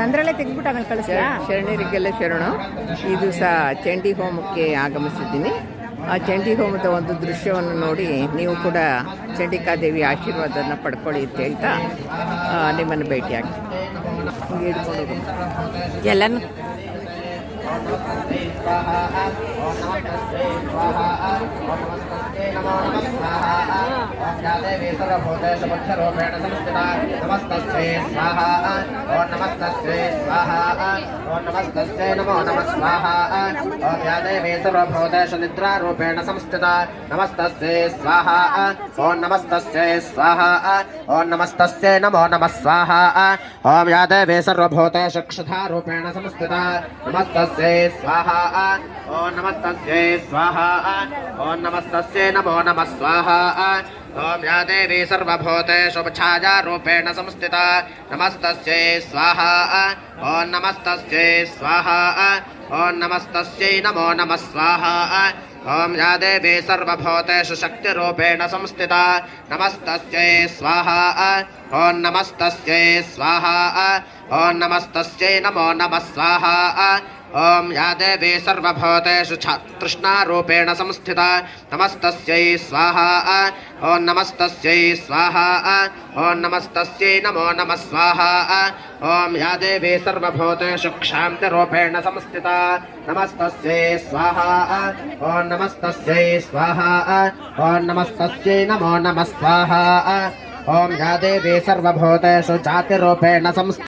ನಂದ್ರಲ್ಲೇ ತೆಗೆದ್ಬಿಟ್ಟು ಆಮೇಲೆ ಕಳಿಸ್ತೀರಾ? ಶರಣರಿಗೆಲ್ಲ ಶರಣು. ಈ ದಿವಸ ಚಂಡಿ ಹೋಮಕ್ಕೆ ಆಗಮಿಸಿದ್ದೀನಿ. ಆ ಚಂಡಿ ಹೋಮದ ಒಂದು ದೃಶ್ಯವನ್ನು ನೋಡಿ ನೀವು ಕೂಡ ಚಂಡಿಕಾದೇವಿ ಆಶೀರ್ವಾದನ ಪಡ್ಕೊಳ್ಳಿ ಅಂತ ಹೇಳ್ತಾ ನಿಮ್ಮನ್ನು ಭೇಟಿ ಆಗ್ತೀನಿ. ಹಿಂಗೆ ಹಿಡ್ಕೊಂಡು ಎಲ್ಲನೂ निद्रारूपेण संस्थिता नमस्तस्यै स्वाहा ओं नमस्तस्यै स्वाहा ओं नमस्तस्यै नमो नमः स्वाहा ओं या देवी सर्वभूतेषु क्षुधारूपेण संस्थिता नमस्तस्यै स्वाहा ओं नमस्तस्यै स्वाहा ओं नमस्तस्यै नमो नमः स्वाहा ओं या देवी सर्वभूतेषु छायारूपेण संस्थिता नमस्तस्यै स्वाहा ओं नमस्तस्यै स्वाहा ओं नमस्तस्यै नमो नमः स्वाहा ओं या देवी सर्वभूतेषु शक्तिरूपेण संस्थिता नमस्तस्यै स्वाहा ओं नमस्तस्यै स्वाहा ओं नमस्तस्यै नमो नमः स्वाहा ओं या देवी सर्वभूतेषु तृष्णारूपेण संस्थिता नमस्तस्यै स्वाहा ओं नमस्तस्यै स्वाहा ओं नमस्तस्यै नमो नमः स्वाहा ओं या देवी सर्वभूतेषु क्षान्तिरूपेण संस्थिता नमस्तस्यै स्वाहा ओं नमस्तस्यै स्वाहा ओं नमस्तस्यै नमो नमः स्वाहा ओं या देवी सर्वभूतेषु जातिरूपेण संस्थिता